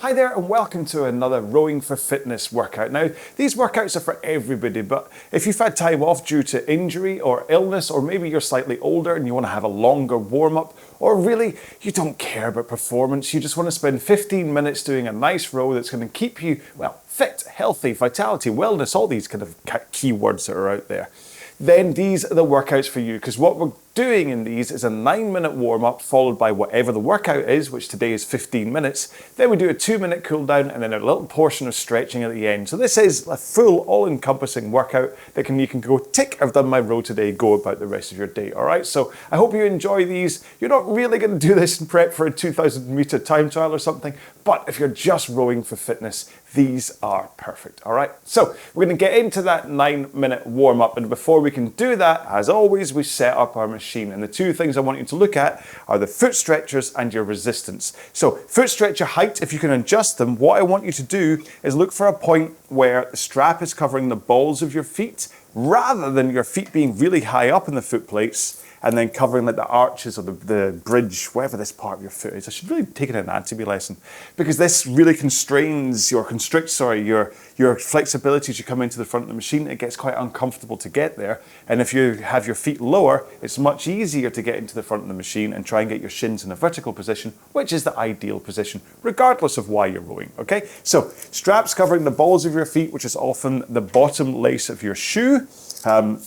Hi there and welcome to another Rowing for Fitness workout. Now, these workouts are for everybody, but if you've had time off due to injury or illness, or maybe you're slightly older and you want to have a longer warm-up, or really you don't care about performance, you just want to spend 15 minutes doing a nice row that's going to keep you, well, fit, healthy, vitality, wellness, all these kind of keywords that are out there, then these are the workouts for you, because what we're doing in these is a 9-minute warm-up followed by whatever the workout is, which today is 15 minutes. Then we do a 2-minute cool down and then a little portion of stretching at the end. So this is a full all-encompassing workout that you can go tick, I've done my row today, go about the rest of your day. All right, so I hope you enjoy these. You're not really going to do this in prep for a 2,000-meter time trial or something, but if you're just rowing for fitness, these are perfect. All right, so we're going to get into that 9-minute warm-up, and before we can do that, as always, we set up our machine, and the two things I want you to look at are the foot stretchers and your resistance. So foot stretcher height, if you can adjust them, what I want you to do is look for a point where the strap is covering the balls of your feet rather than your feet being really high up in the foot plates and then covering like the arches or the bridge, wherever this part of your foot is. I should really take an anatomy lesson, because this really constricts your flexibility as you come into the front of the machine. It gets quite uncomfortable to get there. And if you have your feet lower, it's much easier to get into the front of the machine and try and get your shins in a vertical position, which is the ideal position, regardless of why you're rowing, okay? So straps covering the balls of your feet, which is often the bottom lace of your shoe. Are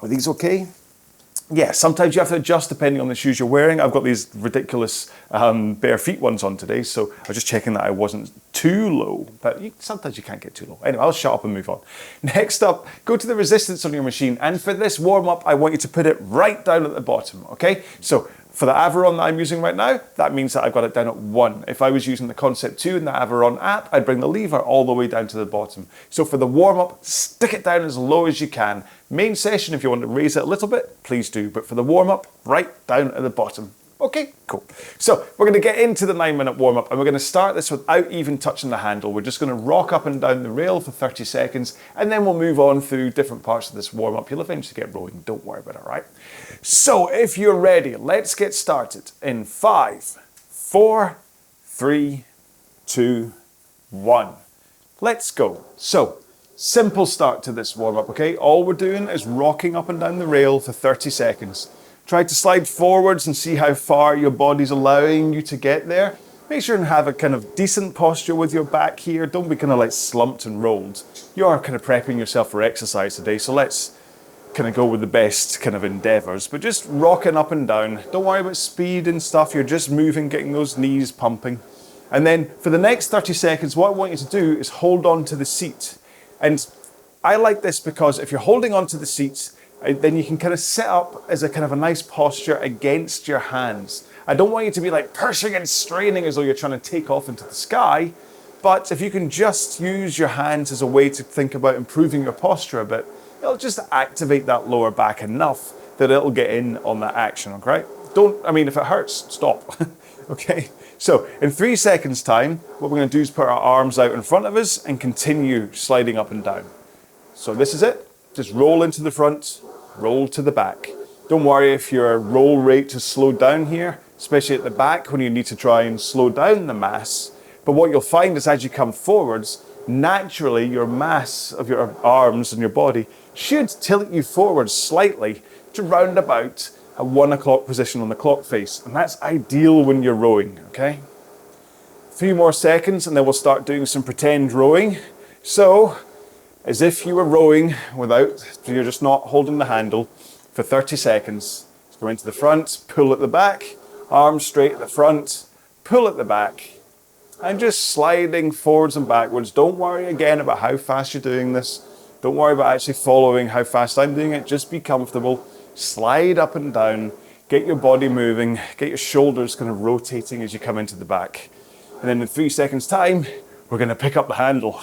these okay? Yeah, sometimes you have to adjust depending on the shoes you're wearing. I've got these ridiculous bare feet ones on today, so I was just checking that I wasn't too low, but sometimes you can't get too low. Anyway, I'll shut up and move on. Next up, go to the resistance on your machine, and for this warm-up, I want you to put it right down at the bottom, okay? So for the Avaron that I'm using right now, that means that I've got it down at 1. If I was using the Concept 2 in the Avaron app, I'd bring the lever all the way down to the bottom. So for the warm-up, stick it down as low as you can. Main session, if you want to raise it a little bit, please do. But for the warm-up, right down at the bottom. Okay, cool. So we're going to get into the 9-minute warm-up, and we're going to start this without even touching the handle. We're just going to rock up and down the rail for 30 seconds, and then we'll move on through different parts of this warm-up. You'll eventually get rowing. Don't worry about it, all right? So if you're ready, let's get started in 5, 4, 3, 2, 1. Let's go. So simple start to this warm-up, okay? All we're doing is rocking up and down the rail for 30 seconds. Try to slide forwards and see how far your body's allowing you to get there. Make sure and have a kind of decent posture with your back here. Don't be kind of like slumped and rolled. You are kind of prepping yourself for exercise today, so let's kind of go with the best kind of endeavors. But just rocking up and down. Don't worry about speed and stuff. You're just moving, getting those knees pumping. And then for the next 30 seconds, what I want you to do is hold on to the seat. And I like this because if you're holding on to the seats, then you can kind of set up as a kind of a nice posture against your hands. I don't want you to be like pushing and straining as though you're trying to take off into the sky, but if you can just use your hands as a way to think about improving your posture a bit, it'll just activate that lower back enough that it'll get in on that action, okay? If it hurts, stop, okay? So in 3 seconds time, what we're gonna do is put our arms out in front of us and continue sliding up and down. So this is it. Just roll into the front, roll to the back. Don't worry if your roll rate is slowed down here, especially at the back when you need to try and slow down the mass. But what you'll find is as you come forwards, naturally your mass of your arms and your body should tilt you forward slightly to round about a 1 o'clock position on the clock face. And that's ideal when you're rowing, okay? 3 more seconds and then we'll start doing some pretend rowing. So, as if you were rowing you're just not holding the handle for 30 seconds. Go into the front, pull at the back, arms straight at the front, pull at the back, and just sliding forwards and backwards. Don't worry again about how fast you're doing this. Don't worry about actually following how fast I'm doing it. Just be comfortable. Slide up and down, get your body moving, get your shoulders kind of rotating as you come into the back. And then in 3 seconds time, we're going to pick up the handle.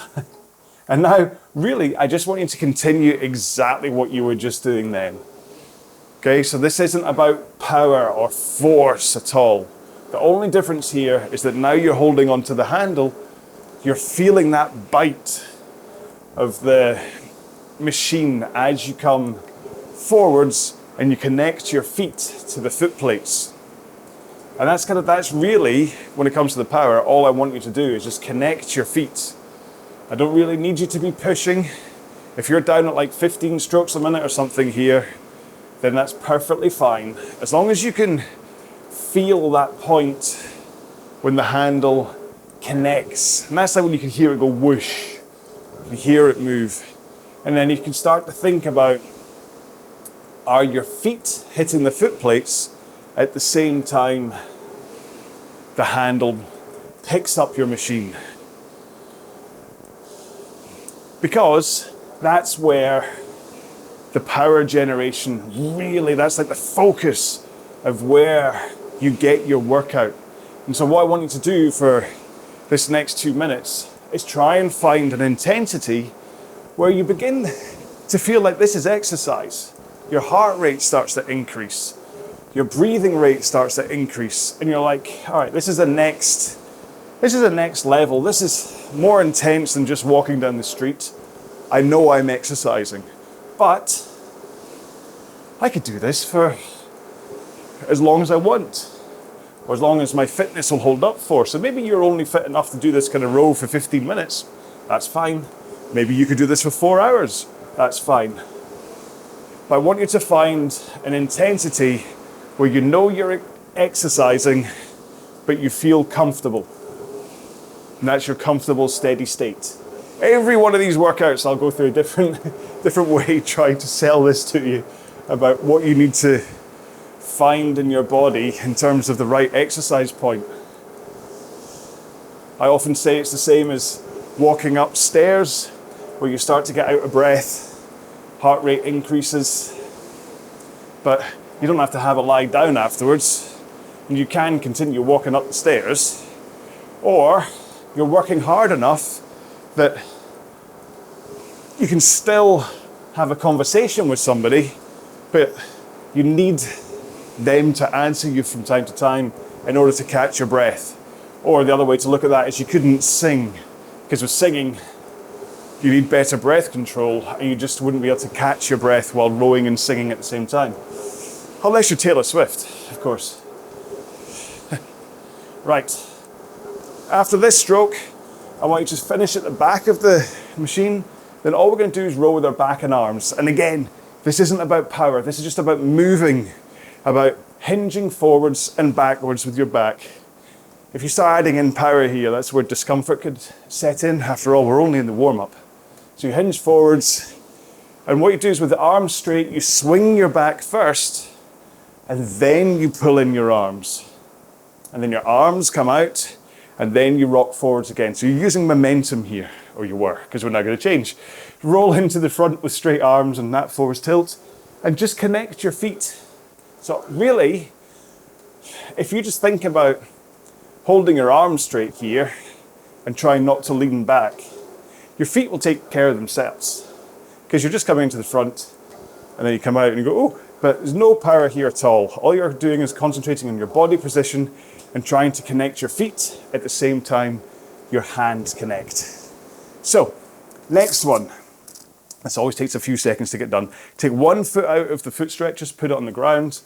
And now, really, I just want you to continue exactly what you were just doing then. Okay, so this isn't about power or force at all. The only difference here is that now you're holding onto the handle, you're feeling that bite of the machine as you come forwards and you connect your feet to the foot plates. And that's really, when it comes to the power, all I want you to do is just connect your feet. I don't really need you to be pushing. If you're down at like 15 strokes a minute or something here, then that's perfectly fine. As long as you can feel that point when the handle connects. And that's like when you can hear it go whoosh. You can hear it move. And then you can start to think about, are your feet hitting the foot plates at the same time the handle picks up your machine? Because that's where the power generation really, that's like the focus of where you get your workout. And so what I want you to do for this next 2 minutes is try and find an intensity where you begin to feel like this is exercise. Your heart rate starts to increase. Your breathing rate starts to increase. And you're like, all right, this is the next level. This is more intense than just walking down the street. I know I'm exercising, but I could do this for as long as I want, or as long as my fitness will hold up for. So maybe you're only fit enough to do this kind of row for 15 minutes. That's fine. Maybe you could do this for 4 hours. That's fine. But I want you to find an intensity where you know you're exercising, but you feel comfortable. And that's your comfortable, steady state. Every one of these workouts, I'll go through a different way trying to sell this to you about what you need to find in your body in terms of the right exercise point. I often say it's the same as walking upstairs, where you start to get out of breath, heart rate increases, but you don't have to have a lie down afterwards, and you can continue walking up the stairs. Or you're working hard enough that you can still have a conversation with somebody, but you need them to answer you from time to time in order to catch your breath. Or the other way to look at that is you couldn't sing, because with singing, you need better breath control, and you just wouldn't be able to catch your breath while rowing and singing at the same time. Unless you're Taylor Swift, of course. Right. After this stroke, I want you to finish at the back of the machine. Then all we're going to do is row with our back and arms. And again, this isn't about power. This is just about moving, about hinging forwards and backwards with your back. If you start adding in power here, that's where discomfort could set in. After all, we're only in the warm-up. So you hinge forwards, and what you do is with the arms straight, you swing your back first, and then you pull in your arms. And then your arms come out, and then you rock forwards again. So you're using momentum here, or you were, because we're now going to change. Roll into the front with straight arms and that forwards tilt, and just connect your feet. So really, if you just think about holding your arms straight here and trying not to lean back, your feet will take care of themselves, because you're just coming to the front and then you come out and you go, oh, but there's no power here at all. All you're doing is concentrating on your body position and trying to connect your feet at the same time your hands connect. So, next one. This always takes a few seconds to get done. Take one foot out of the foot stretchers, put it on the ground,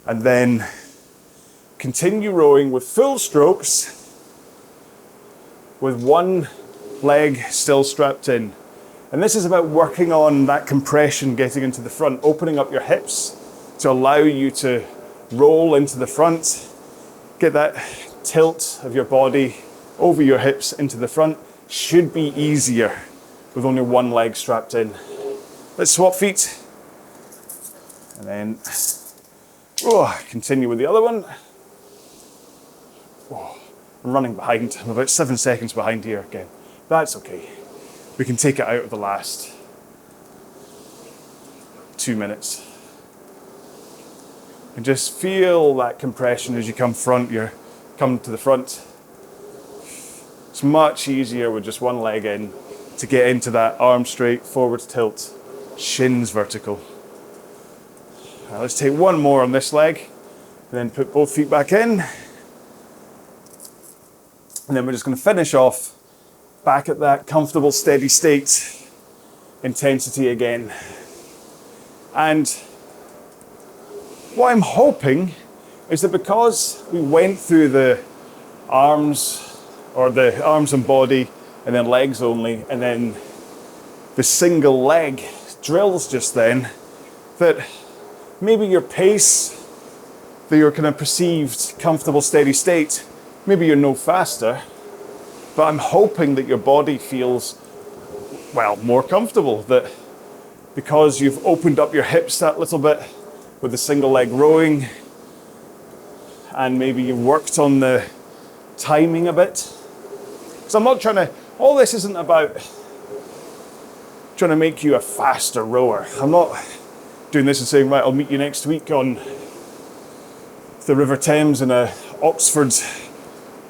and then continue rowing with full strokes with one leg still strapped in. And this is about working on that compression getting into the front, opening up your hips to allow you to roll into the front, get that tilt of your body over your hips into the front. Should be easier with only one leg strapped in. Let's swap feet. And then continue with the other one. I'm running behind. I'm about 7 seconds behind here again. That's okay. We can take it out of the last 2 minutes. And just feel that compression as you come to the front. It's much easier with just one leg in to get into that arm straight, forwards tilt, shins vertical. Now let's take one more on this leg, and then put both feet back in. And then we're just going to finish off back at that comfortable, steady state intensity again. And what I'm hoping is that because we went through the arms, or the arms and body, and then legs only, and then the single leg drills just then, that maybe your pace, that your kind of perceived comfortable steady state, maybe you're no faster, but I'm hoping that your body feels, well, more comfortable, that because you've opened up your hips that little bit with the single leg rowing, and maybe you've worked on the timing a bit. So I'm not trying to, all this isn't about trying to make you a faster rower. I'm not doing this and saying, right, I'll meet you next week on the River Thames in a Oxford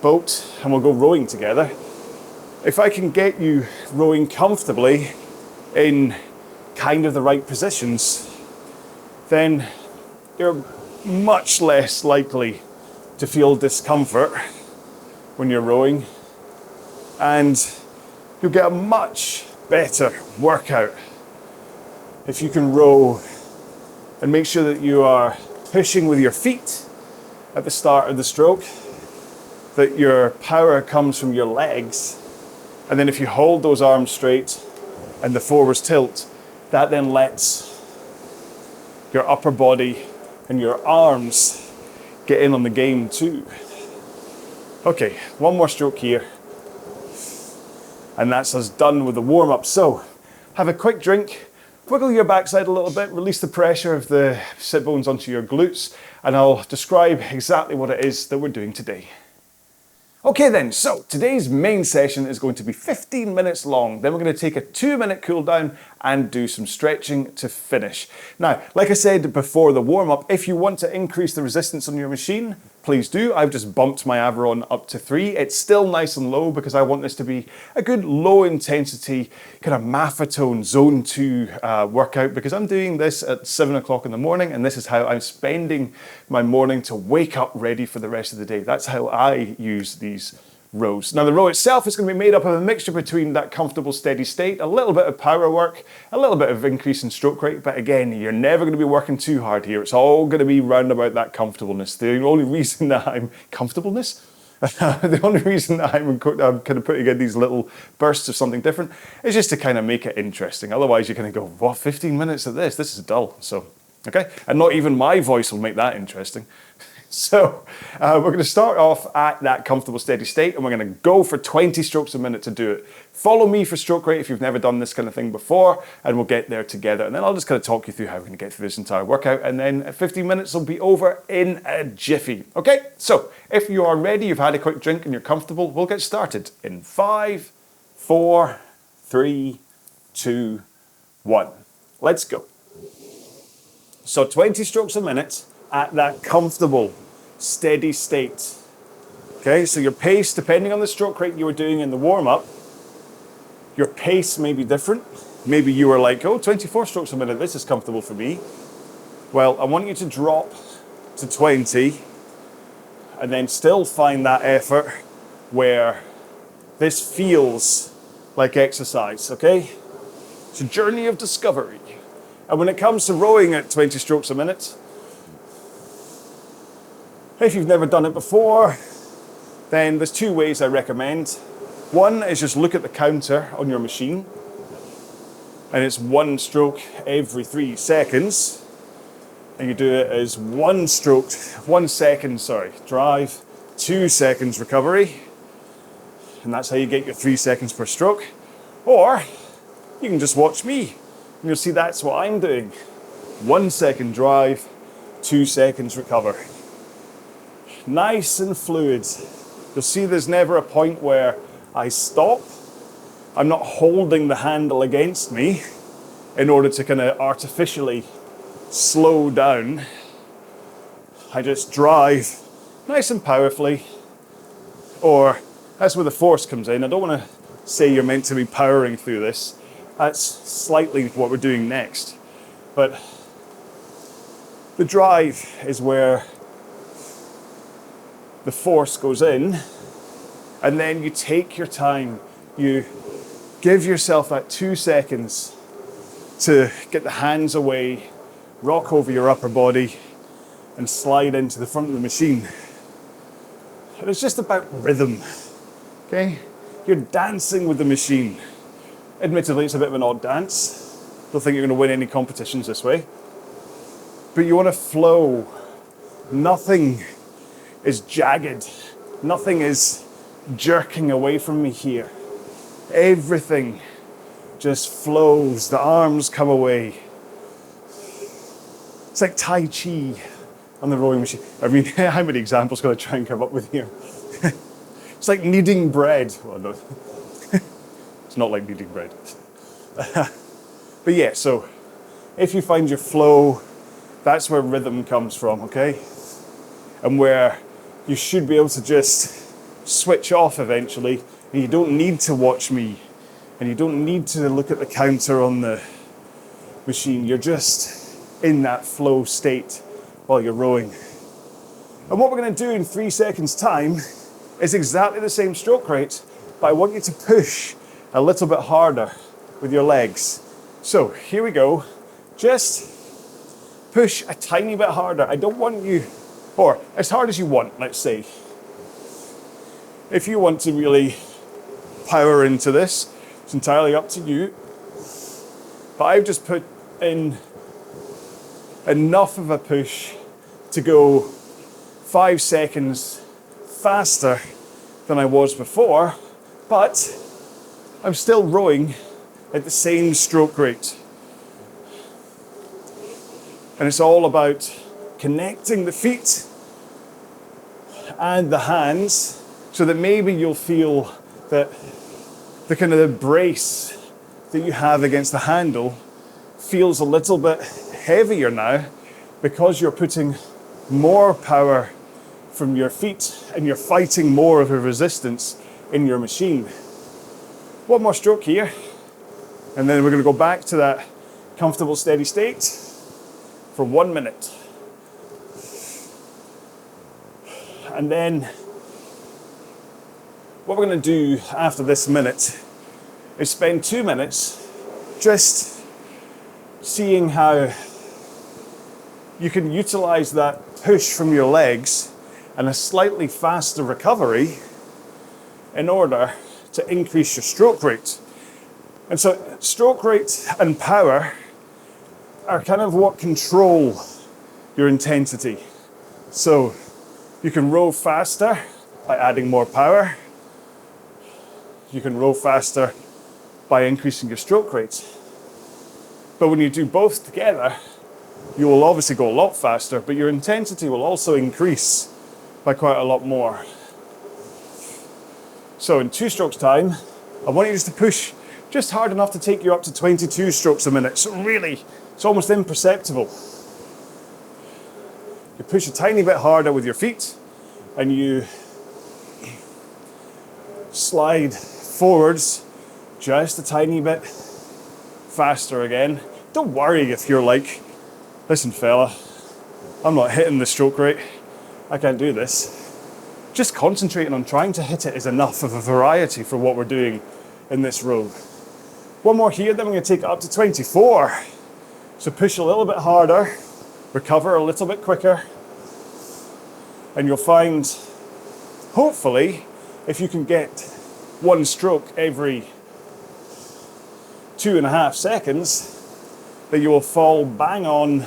boat and we'll go rowing together. If I can get you rowing comfortably in kind of the right positions, then you're much less likely to feel discomfort when you're rowing, and you'll get a much better workout if you can row and make sure that you are pushing with your feet at the start of the stroke, that your power comes from your legs, and then if you hold those arms straight and the forwards tilt, that then lets your upper body and your arms get in on the game too. Okay, one more stroke here, and that's us done with the warm-up. So, have a quick drink, wiggle your backside a little bit, release the pressure of the sit bones onto your glutes, and I'll describe exactly what it is that we're doing today. Okay then, so today's main session is going to be 15 minutes long. Then we're going to take a 2-minute cool down and do some stretching to finish. Now, like I said before the warm-up, if you want to increase the resistance on your machine, please do. I've just bumped my Avaron up to 3. It's still nice and low because I want this to be a good low intensity, kind of Maffetone zone 2 workout, because I'm doing this at 7 o'clock in the morning, and this is how I'm spending my morning to wake up ready for the rest of the day. That's how I use these rows. Now the row itself is going to be made up of a mixture between that comfortable steady state, a little bit of power work, a little bit of increase in stroke rate, but again, you're never going to be working too hard here. It's all going to be round about that comfortableness. The only reason that I'm the only reason that I'm kind of putting in these little bursts of something different is just to kind of make it interesting. Otherwise you're going to go, what, 15 minutes of this? This is dull. So, okay, and not even my voice will make that interesting. So we're going to start off at that comfortable steady state, and we're going to go for 20 strokes a minute to do it. Follow me for stroke rate if you've never done this kind of thing before, and we'll get there together. And then I'll just kind of talk you through how we're going to get through this entire workout, and then 15 minutes will be over in a jiffy. Okay, so if you are ready, you've had a quick drink and you're comfortable, we'll get started in 5, 4, 3, 2, 1. Let's go. So 20 strokes a minute at that comfortable steady state. Okay, so your pace, depending on the stroke rate you were doing in the warm-up, your pace may be different. Maybe you were like, oh, 24 strokes a minute, this is comfortable for me. Well, I want you to drop to 20 and then still find that effort where this feels like exercise, okay? It's a journey of discovery. And when it comes to rowing at 20 strokes a minute, if you've never done it before, then there's 2 ways I recommend. One is just look at the counter on your machine, and it's 1 stroke every 3 seconds. And you do it as 1 stroke, 1 second, drive, 2 seconds recovery. And that's how you get your 3 seconds per stroke. Or you can just watch me, and you'll see that's what I'm doing. 1 second drive, 2 seconds recover. Nice and fluid. You'll see there's never a point where I stop. I'm not holding the handle against me in order to kind of artificially slow down. I just drive nice and powerfully, or that's where the force comes in. I don't want to say you're meant to be powering through this. That's slightly what we're doing next. But the drive is where the force goes in, and then you take your time. You give yourself that 2 seconds to get the hands away, rock over your upper body, and slide into the front of the machine. And it's just about rhythm, okay? You're dancing with the machine. Admittedly, it's a bit of an odd dance. Don't think you're going to win any competitions this way. But you want to flow. Nothing is jagged. Nothing is jerking away from me here. Everything just flows. The arms come away. It's like Tai Chi on the rowing machine. I mean, how many examples can I try and come up with here? It's like kneading bread. Well, no, it's not like kneading bread. But yeah, so if you find your flow, that's where rhythm comes from, okay? And where you should be able to just switch off eventually, and you don't need to watch me, and you don't need to look at the counter on the machine. You're just in that flow state while you're rowing. And what we're going to do in 3 seconds time is exactly the same stroke rate, but I want you to push a little bit harder with your legs. So here we go. Just push a tiny bit harder. I don't want you, or as hard as you want, let's say. If you want to really power into this, it's entirely up to you. But I've just put in enough of a push to go 5 seconds faster than I was before, but I'm still rowing at the same stroke rate. And it's all about connecting the feet and the hands so that maybe you'll feel that the kind of the brace that you have against the handle feels a little bit heavier now because you're putting more power from your feet and you're fighting more of a resistance in your machine. One more stroke here, and then we're going to go back to that comfortable steady state for 1 minute. And then what we're going to do after this minute is spend 2 minutes just seeing how you can utilize that push from your legs and a slightly faster recovery in order to increase your stroke rate. And so stroke rate and power are kind of what control your intensity. So you can row faster by adding more power. You can row faster by increasing your stroke rate. But when you do both together, you will obviously go a lot faster, but your intensity will also increase by quite a lot more. So in 2 strokes time, I want you just to push just hard enough to take you up to 22 strokes a minute. So really, it's almost imperceptible. You push a tiny bit harder with your feet and you slide forwards just a tiny bit faster again. Don't worry if you're like, listen fella, I'm not hitting the stroke rate. I can't do this. Just concentrating on trying to hit it is enough of a variety for what we're doing in this row. One more here, then we're going to take it up to 24. So push a little bit harder, recover a little bit quicker, and you'll find, hopefully, if you can get 1 stroke every 2.5 seconds, that you will fall bang on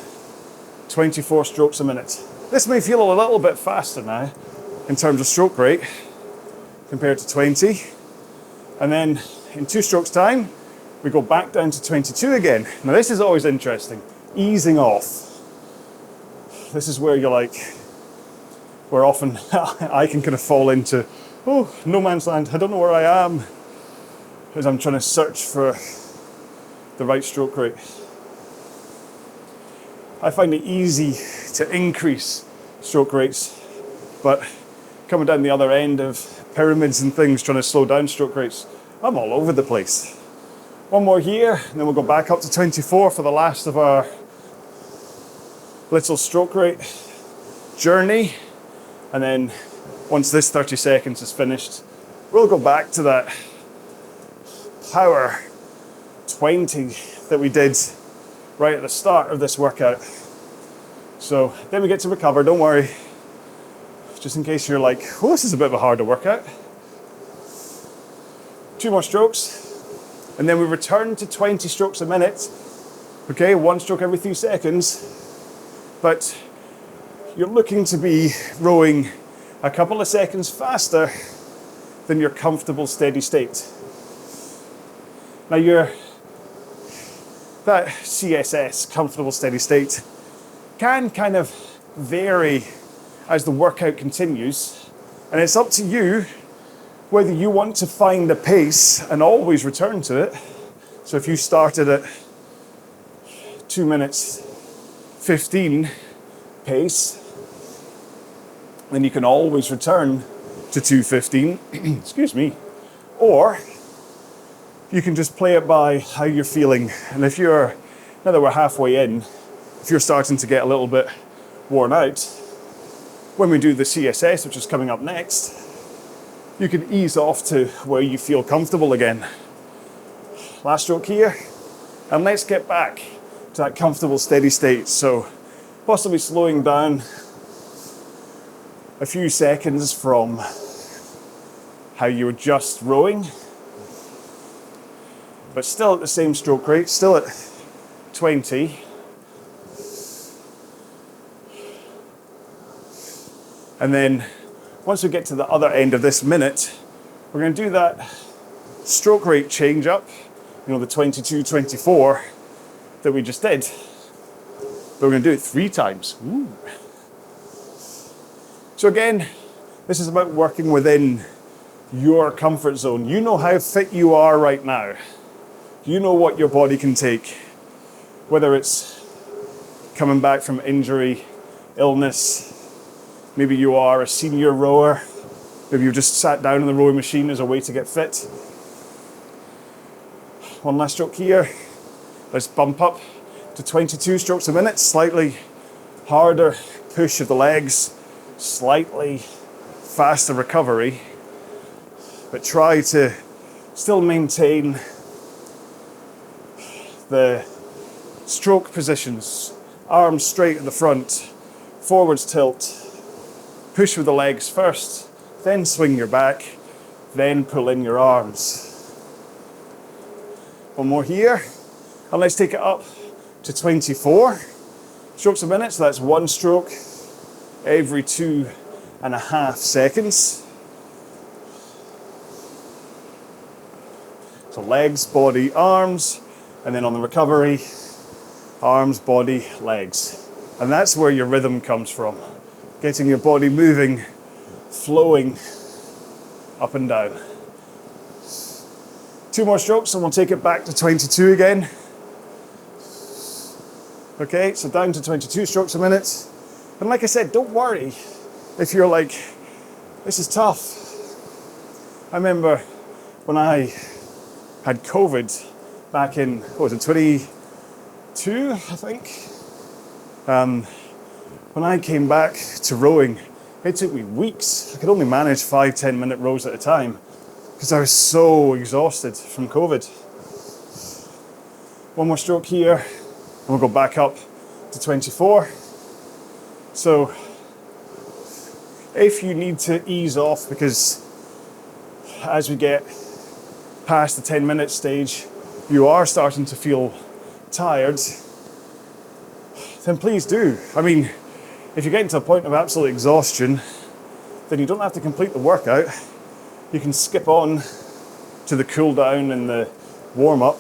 24 strokes a minute. This may feel a little bit faster now in terms of stroke rate compared to 20. And then in 2 strokes time, we go back down to 22 again. Now this is always interesting, easing off. This is where you're like, where often I can kind of fall into, oh, no man's land, I don't know where I am, as I'm trying to search for the right stroke rate. I find it easy to increase stroke rates, but coming down the other end of pyramids and things, trying to slow down stroke rates, I'm all over the place. One more here, and then we'll go back up to 24 for the last of our little stroke rate journey. And then once this 30 seconds is finished, we'll go back to that power 20 that we did right at the start of this workout. So then we get to recover, don't worry. Just in case you're like, oh, this is a bit of a harder workout. 2 more strokes. And then we return to 20 strokes a minute. Okay, 1 stroke every 3 seconds. But you're looking to be rowing a couple of seconds faster than your comfortable steady state. Now that CSS, comfortable steady state, can kind of vary as the workout continues, and it's up to you whether you want to find a pace and always return to it. So if you started at 2 minutes 15 pace, then you can always return to 2:15, excuse me, or you can just play it by how you're feeling. And if you're, now that we're halfway in, if you're starting to get a little bit worn out, when we do the CSS, which is coming up next, you can ease off to where you feel comfortable again. Last stroke here, and let's get back to that comfortable steady state. So possibly slowing down a few seconds from how you were just rowing, but still at the same stroke rate, still at 20. And then once we get to the other end of this minute, we're going to do that stroke rate change up, the 22-24 that we just did. But we're going to do it 3 times. Ooh. So again, this is about working within your comfort zone. You know how fit you are right now. You know what your body can take, whether it's coming back from injury, illness. Maybe you are a senior rower. Maybe you've just sat down in the rowing machine as a way to get fit. 1 last stroke here. Let's bump up to 22 strokes a minute. Slightly harder push of the legs, slightly faster recovery. But try to still maintain the stroke positions. Arms straight at the front, forwards tilt. Push with the legs first, then swing your back, then pull in your arms. 1 more here, and let's take it up to 24 strokes a minute. So that's 1 stroke every 2.5 seconds. So legs, body, arms, and then on the recovery, arms, body, legs. And that's where your rhythm comes from. Getting your body moving, flowing up and down. 2 more strokes and we'll take it back to 22 again. Okay, so down to 22 strokes a minute. And like I said, don't worry if you're like, this is tough. I remember when I had COVID back in, what was it, 22, I think? When I came back to rowing, it took me weeks. I could only manage 5-10 minute rows at a time because I was so exhausted from COVID. 1 more stroke here, and we'll go back up to 24. So if you need to ease off because as we get past the 10-minute stage, you are starting to feel tired, then please do. I mean, if you're getting to a point of absolute exhaustion, then you don't have to complete the workout. You can skip on to the cool down and the warm up,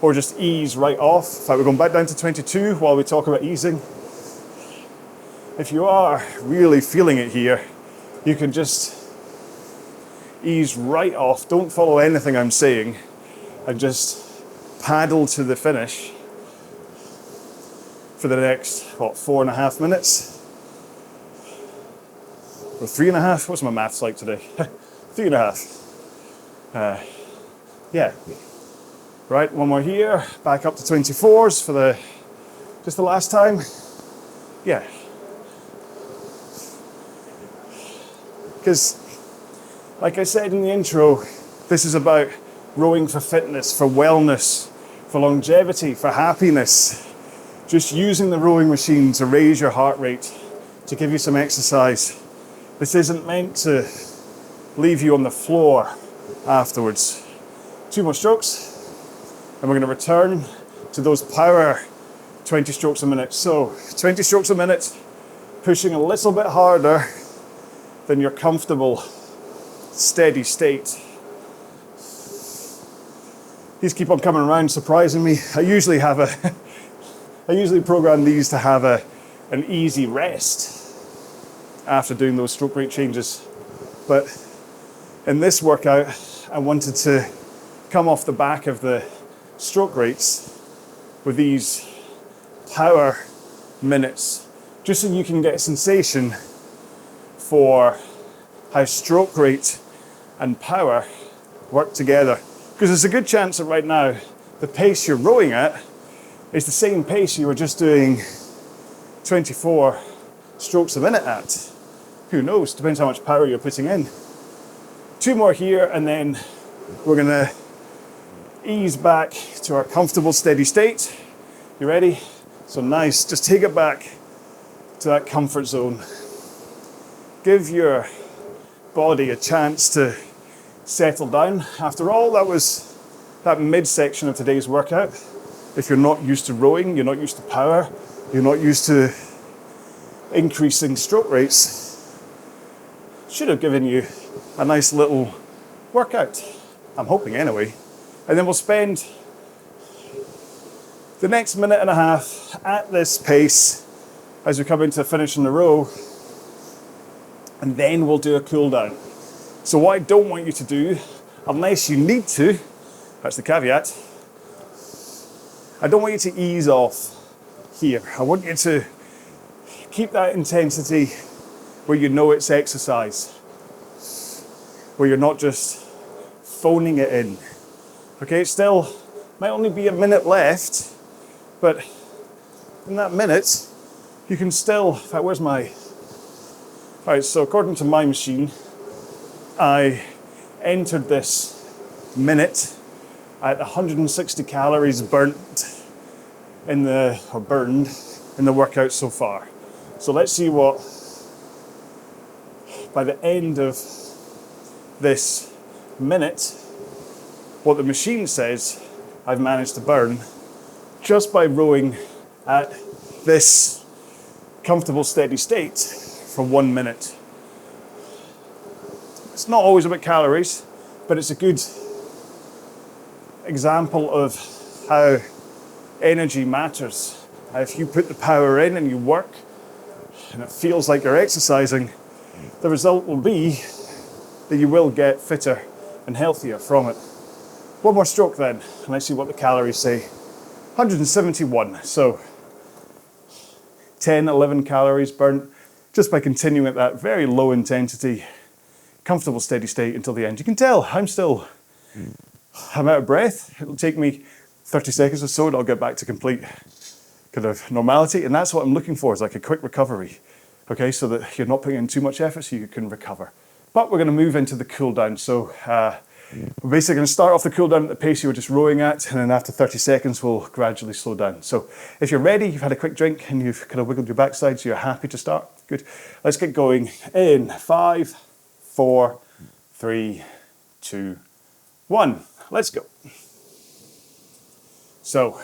or just ease right off. In fact, we're going back down to 22 while we talk about easing. If you are really feeling it here, you can just ease right off. Don't follow anything I'm saying, and just paddle to the finish for the next, 4.5 minutes? Or 3.5? What's my maths like today? 3.5. Yeah. Right, 1 more here. Back up to 24s for just the last time. Yeah. Because, like I said in the intro, this is about rowing for fitness, for wellness, for longevity, for happiness. just using the rowing machine to raise your heart rate, to give you some exercise. This isn't meant to leave you on the floor afterwards. 2 more strokes, and we're going to return to those power 20 strokes a minute. So 20 strokes a minute, pushing a little bit harder than your comfortable steady state. These keep on coming around, surprising me. I usually program these to have an easy rest after doing those stroke rate changes. But in this workout, I wanted to come off the back of the stroke rates with these power minutes, just so you can get a sensation for how stroke rate and power work together. Because there's a good chance that right now, the pace you're rowing at is the same pace you were just doing 24 strokes a minute at. Who knows? Depends how much power you're putting in. 2 more here, and then we're gonna ease back to our comfortable steady state. You ready? So nice, just take it back to that comfort zone. Give your body a chance to settle down. After all, that was that midsection of today's workout. If you're not used to rowing, you're not used to power, you're not used to increasing stroke rates, should have given you a nice little workout. I'm hoping anyway. And then we'll spend the next minute and a half at this pace as we come into the finish in the row, and then we'll do a cool down. So what I don't want you to do, unless you need to, that's the caveat, I don't want you to ease off here. I want you to keep that intensity where you know it's exercise, where you're not just phoning it in. Okay, it still might only be a minute left, but in that minute, you can still, in fact, where's my, all right, so according to my machine, I entered this minute at 160 calories burned in the workout so far. So let's see what, by the end of this minute, what the machine says I've managed to burn just by rowing at this comfortable steady state for 1 minute. It's not always about calories, but it's a good example of how energy matters. If you put the power in and you work, and it feels like you're exercising, the result will be that you will get fitter and healthier from it. 1 more stroke then, and let's see what the calories say. 171, so 10, 11 calories burnt just by continuing at that very low intensity, comfortable steady state until the end. You can tell I'm out of breath. It'll take me 30 seconds or so and I'll get back to complete kind of normality, and that's what I'm looking for, is like a quick recovery, okay, so that you're not putting in too much effort so you can recover. But we're going to move into the cool down. So we're basically going to start off the cool down at the pace you were just rowing at, and then after 30 seconds we'll gradually slow down. So if you're ready, you've had a quick drink and you've kind of wiggled your backside, so you're happy to start, good. Let's get going in 5, 4, 3, 2, 1. Let's go. So,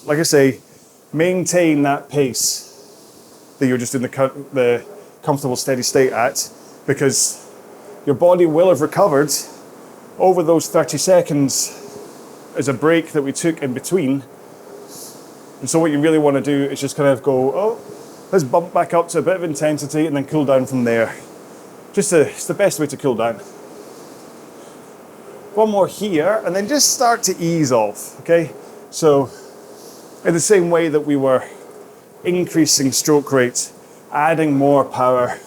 like I say, maintain that pace that you're just in the comfortable steady state at, because your body will have recovered over those 30 seconds as a break that we took in between. And so what you really want to do is just kind of go, oh, let's bump back up to a bit of intensity and then cool down from there. It's the best way to cool down. 1 more here, and then just start to ease off, okay? So, in the same way that we were increasing stroke rate, adding more power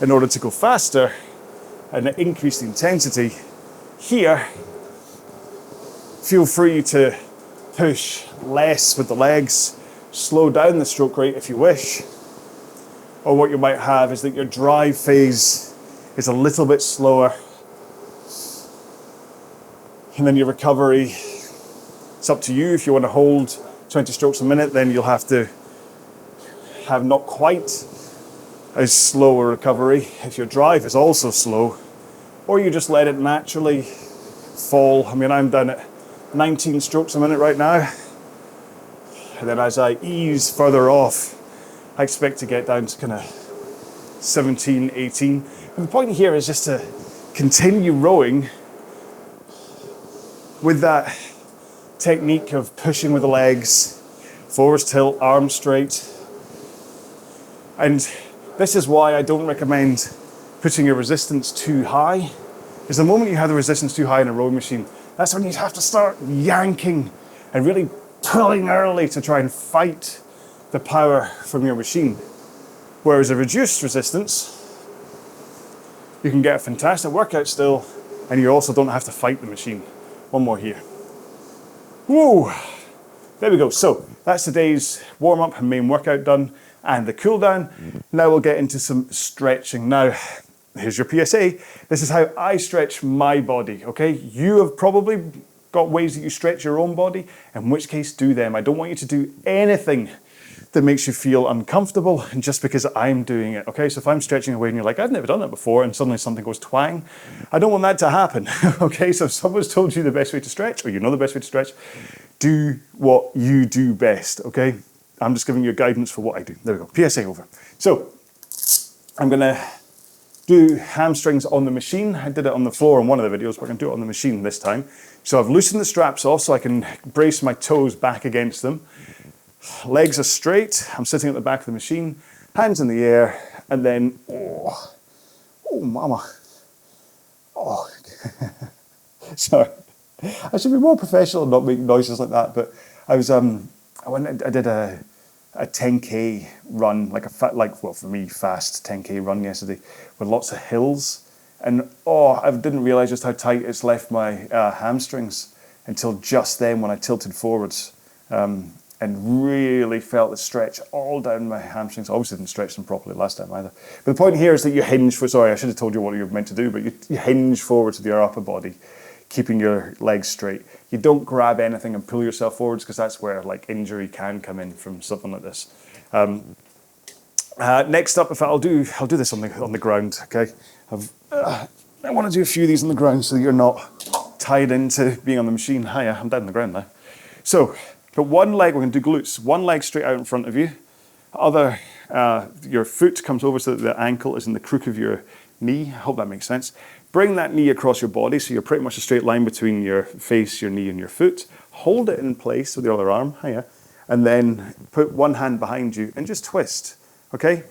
in order to go faster and increase the intensity, here, feel free to push less with the legs, slow down the stroke rate if you wish, or what you might have is that your drive phase is a little bit slower, and then your recovery, it's up to you if you want to hold 20 strokes a minute, then you'll have to have not quite as slow a recovery if your drive is also slow, or you just let it naturally fall. I mean, I'm down at 19 strokes a minute right now, and then as I ease further off, I expect to get down to kind of 17, 18. And the point here is just to continue rowing with that technique of pushing with the legs, forwards tilt, arms straight. And this is why I don't recommend putting your resistance too high, because the moment you have the resistance too high in a rowing machine, that's when you have to start yanking and really pulling early to try and fight the power from your machine. Whereas a reduced resistance, you can get a fantastic workout still, and you also don't have to fight the machine. One more here. Whoa! There we go. So that's today's warm-up and main workout done, and the cool down. Now we'll get into some stretching. Now, here's your PSA. This is how I stretch my body, okay? You have probably got ways that you stretch your own body, in which case do them. I don't want you to do anything that makes you feel uncomfortable and just because I'm doing it, okay? So if I'm stretching away and you're like, I've never done that before, and suddenly something goes twang, I don't want that to happen, okay? So if someone's told you the best way to stretch, or you know the best way to stretch, do what you do best, okay? I'm just giving you guidance for what I do. There we go, PSA over. So I'm gonna do hamstrings on the machine. I did it on the floor in one of the videos, but I'm gonna do it on the machine this time. So I've loosened the straps off so I can brace my toes back against them. Legs are straight, I'm sitting at the back of the machine, hands in the air, and then, oh mama, oh, sorry. I should be more professional and not make noises like that, but I did a 10K run, for me, fast 10K run yesterday with lots of hills, and I didn't realize just how tight it's left my hamstrings until just then when I tilted forwards. And really felt the stretch all down my hamstrings. Obviously didn't stretch them properly last time either. But the point here is that you hinge I should have told you what you're meant to do, but you hinge forwards with your upper body, keeping your legs straight. You don't grab anything and pull yourself forwards, because that's where injury can come in from something like this. Next up, I'll do this on the ground, okay? I want to do a few of these on the ground so that you're not tied into being on the machine. Hiya, I'm down on the ground now. So, but one leg, we're going to do glutes. One leg straight out in front of you. Your foot comes over so that the ankle is in the crook of your knee. I hope that makes sense. Bring that knee across your body so you're pretty much a straight line between your face, your knee, and your foot. Hold it in place with your other arm, and then put one hand behind you and just twist, okay?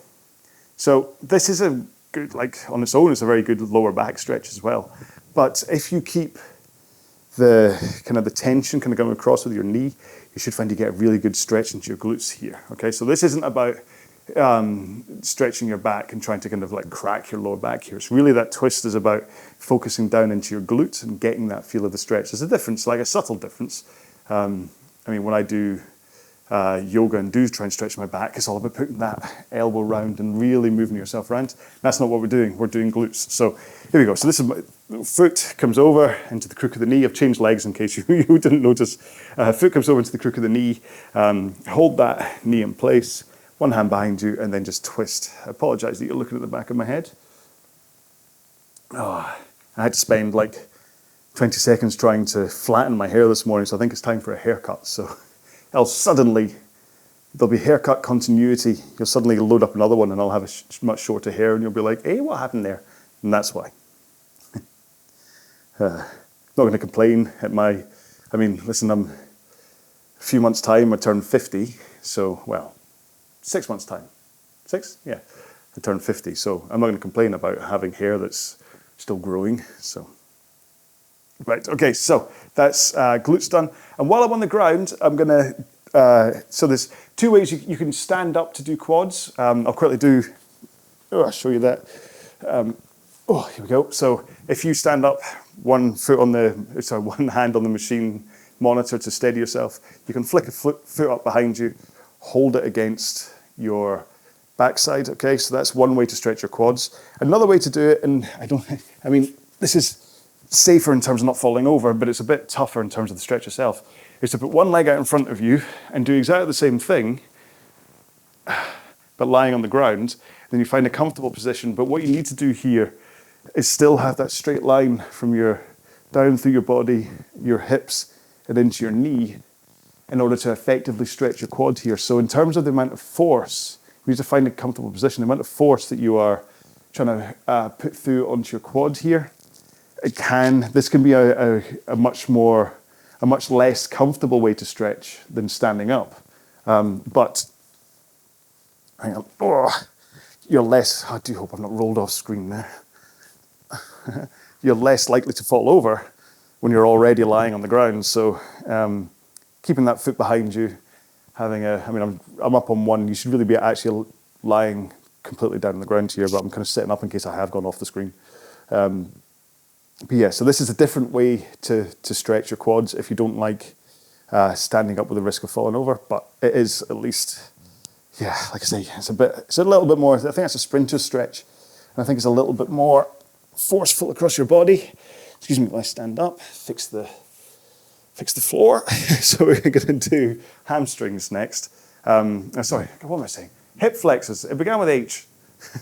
So this is a good, on its own, it's a very good lower back stretch as well. But if you keep the tension going across with your knee, you should find you get a really good stretch into your glutes here, okay? So this isn't about stretching your back and trying to crack your lower back here. It's really that twist is about focusing down into your glutes and getting that feel of the stretch. There's a difference, a subtle difference. When I do yoga and do try and stretch my back, it's all about putting that elbow round and really moving yourself around. That's not what we're doing. We're doing glutes. So here we go. So this is my foot comes over into the crook of the knee. I've changed legs in case you didn't notice. Foot comes over into the crook of the knee. Hold that knee in place. One hand behind you, and then just twist. I apologize that you're looking at the back of my head. I had to spend 20 seconds trying to flatten my hair this morning, so I think it's time for a haircut. So else suddenly there'll be haircut continuity. You'll suddenly load up another one and I'll have a much shorter hair and you'll be like, hey, what happened there? And that's why. Not going to complain at listen, I'm a few months' time, I turn 50. So, 6 months' time. 6? Yeah. I turn 50. So I'm not going to complain about having hair that's still growing. So, right. Okay. So that's glutes done. And while I'm on the ground, I'm going to, so there's two ways you can stand up to do quads. I'll quickly do, I'll show you that. Here we go. So if you stand up, one hand on the machine monitor to steady yourself, you can flick a foot up behind you, hold it against your backside, okay? So that's one way to stretch your quads. Another way to do it, and this is safer in terms of not falling over, but it's a bit tougher in terms of the stretch itself, is to put one leg out in front of you and do exactly the same thing, but lying on the ground. Then you find a comfortable position. But what you need to do here is still have that straight line from your down through your body, your hips, and into your knee in order to effectively stretch your quad here. So in terms of the amount of force, you need to find a comfortable position. The amount of force that you are trying to put through onto your quad here, this can be a much less comfortable way to stretch than standing up. But hang on, you're less, I do hope I've not rolled off screen there. You're less likely to fall over when you're already lying on the ground. So keeping that foot behind you, I'm up on one. You should really be actually lying completely down on the ground here, but I'm kind of sitting up in case I have gone off the screen. But yeah, so this is a different way to stretch your quads if you don't like standing up with the risk of falling over. But it is at least, yeah, like I say, it's a little bit more. I think it's a sprinter stretch, and I think it's a little bit more forceful across your body. Excuse me, while I stand up, fix the floor. So we're going to do hamstrings next. Sorry, what am I saying? Hip flexors. It began with H.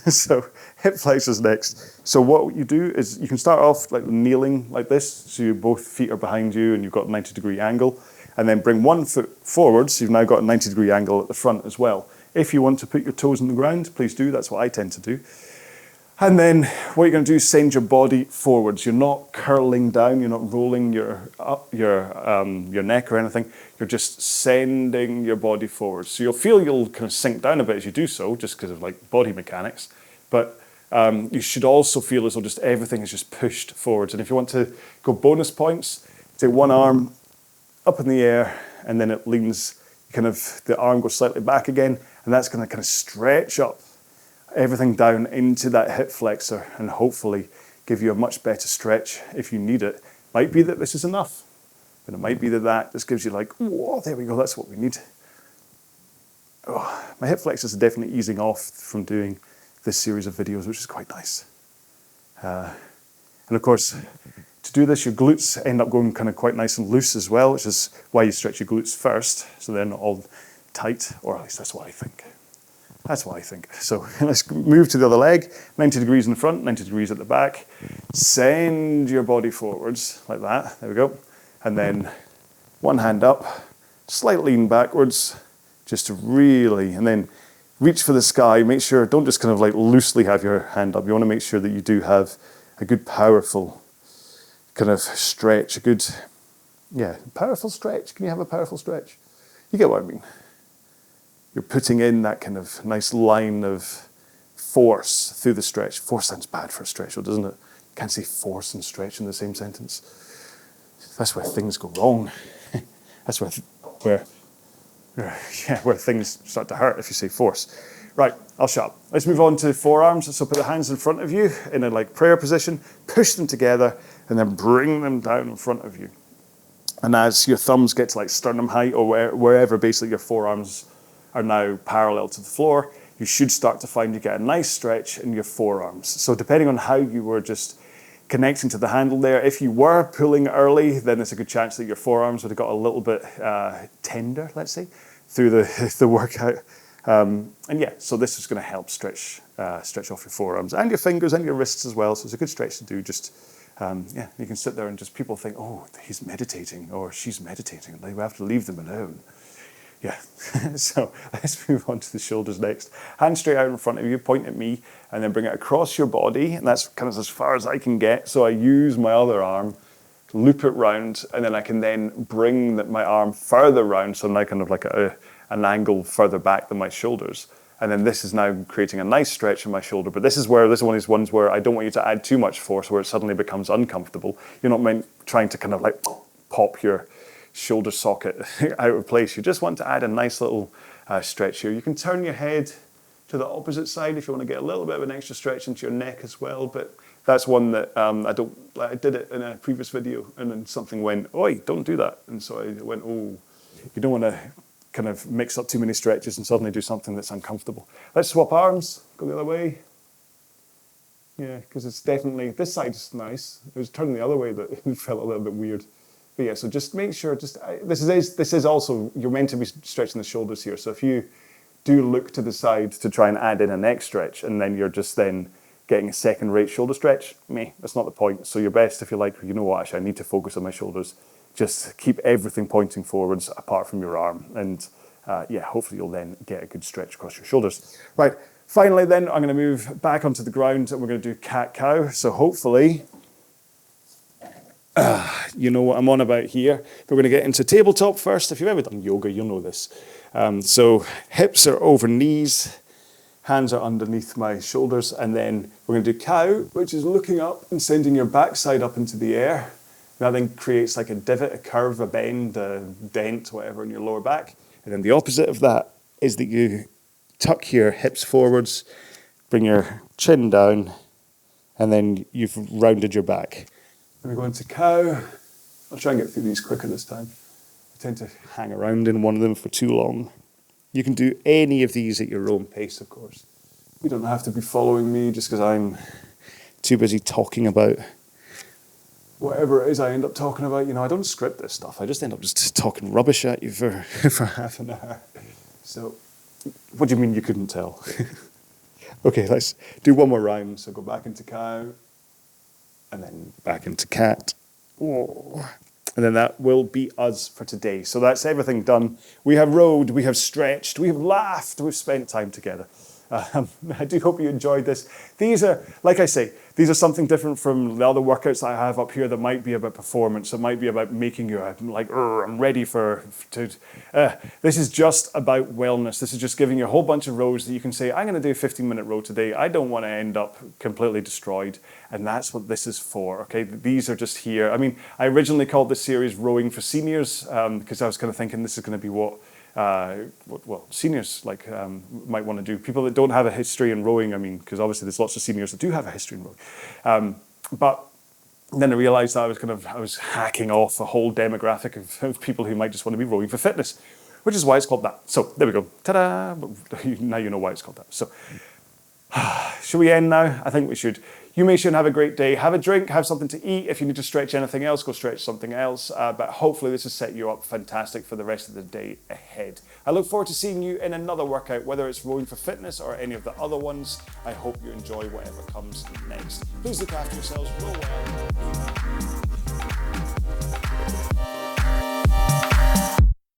So hip flexors next. So what you do is you can start off like kneeling like this. So both feet are behind you and you've got a 90-degree angle. And then bring one foot forward. So you've now got a 90-degree angle at the front as well. If you want to put your toes on the ground, please do. That's what I tend to do. And then what you're going to do is send your body forwards. You're not curling down. You're not rolling your neck or anything. You're just sending your body forwards. So you'll kind of sink down a bit as you do so, just because of like body mechanics. But you should also feel as though just everything is just pushed forwards. And if you want to go bonus points, take one arm up in the air, and then it leans. The arm goes slightly back again, and that's going to kind of stretch up everything down into that hip flexor and hopefully give you a much better stretch if you need it. Might be that this is enough, but it might be that just gives you like, whoa, there we go, that's what we need. Oh, my hip flexors are definitely easing off from doing this series of videos, which is quite nice. And of course, to do this, your glutes end up going kind of quite nice and loose as well, which is why you stretch your glutes first, so they're not all tight, or at least that's what I think. That's what I think. So let's move to the other leg, 90 degrees in the front, 90 degrees at the back. Send your body forwards like that. There we go. And then one hand up, slight lean backwards, just to really, and then reach for the sky. Make sure, don't just kind of like loosely have your hand up. You want to make sure that you do have a good powerful kind of stretch, powerful stretch. Can you have a powerful stretch? You get what I mean. You're putting in that kind of nice line of force through the stretch. Force sounds bad for a stretch, doesn't it? You can't say force and stretch in the same sentence. That's where things go wrong. That's where things start to hurt if you say force. Right, I'll shut up. Let's move on to forearms. So put the hands in front of you in a like prayer position, push them together, and then bring them down in front of you. And as your thumbs get to like sternum height or wherever basically your forearms are now parallel to the floor, you should start to find you get a nice stretch in your forearms. So depending on how you were just connecting to the handle there, if you were pulling early, then there's a good chance that your forearms would have got a little bit tender, let's say, through the workout. And yeah, so this is going to help stretch off your forearms and your fingers and your wrists as well. So it's a good stretch to do. Just you can sit there and just people think, oh, he's meditating or she's meditating. We have to leave them alone. Yeah, so let's move on to the shoulders next. Hand straight out in front of you, point at me, and then bring it across your body, and that's kind of as far as I can get. So I use my other arm, loop it round, and then I can then bring my arm further round, so now kind of like an angle further back than my shoulders. And then this is now creating a nice stretch in my shoulder. But this is one of these ones where I don't want you to add too much force where it suddenly becomes uncomfortable. You're not trying to kind of like pop your shoulder socket out of place. You just want to add a nice little stretch here. You can turn your head to the opposite side if you want to get a little bit of an extra stretch into your neck as well. But that's one that I did it in a previous video, and then something went, oi, don't do that. And so I went, oh, you don't want to kind of mix up too many stretches and suddenly do something that's uncomfortable. Let's swap arms, go the other way. Yeah, because it's definitely, this side's nice. It was turning the other way that it felt a little bit weird. But yeah, so just make sure, this is also, you're meant to be stretching the shoulders here. So if you do look to the side to try and add in a neck stretch, and then you're just then getting a second rate shoulder stretch, that's not the point. So you're best if you're like, you know what, actually I need to focus on my shoulders. Just keep everything pointing forwards apart from your arm. And yeah, hopefully you'll then get a good stretch across your shoulders. Right, finally then, I'm gonna move back onto the ground and we're gonna do cat-cow. So hopefully, you know what I'm on about here. We're gonna get into tabletop first. If you've ever done yoga, you'll know this. So hips are over knees, hands are underneath my shoulders, and then we're gonna do cow, which is looking up and sending your backside up into the air. That then creates like a divot, a curve, a bend, a dent, whatever in your lower back. And then the opposite of that is that you tuck your hips forwards, bring your chin down, and then you've rounded your back. Then we go into cow. I'll try and get through these quicker this time. I tend to hang around in one of them for too long. You can do any of these at your own pace, of course. You don't have to be following me just because I'm too busy talking about whatever it is I end up talking about. You know, I don't script this stuff. I just end up just talking rubbish at you for half an hour. So, what do you mean you couldn't tell? Okay, let's do one more round. So go back into cow, and then back into cat. Oh. And then that will be us for today. So that's everything done. We have rowed, we have stretched, we have laughed, we've spent time together. I do hope you enjoyed this. These are, like I say, these are something different from the other workouts I have up here that might be about performance. It might be about making you like, I'm ready to. This is just about wellness. This is just giving you a whole bunch of rows that you can say, I'm going to do a 15-minute row today. I don't want to end up completely destroyed. And that's what this is for, okay? These are just here. I mean, I originally called this series Rowing for Seniors because I was kind of thinking this is going to be what seniors might want to do. People that don't have a history in rowing, I mean, because obviously there's lots of seniors that do have a history in rowing. But then I realized that I was hacking off a whole demographic of people who might just want to be rowing for fitness, which is why it's called that. So there we go. Ta-da! Now you know why it's called that. So should we end now? I think we should. You make sure and have a great day. Have a drink, have something to eat. If you need to stretch anything else, go stretch something else. But hopefully this has set you up fantastic for the rest of the day ahead. I look forward to seeing you in another workout, whether it's Rowing for Fitness or any of the other ones. I hope you enjoy whatever comes next. Please look after yourselves. Row well.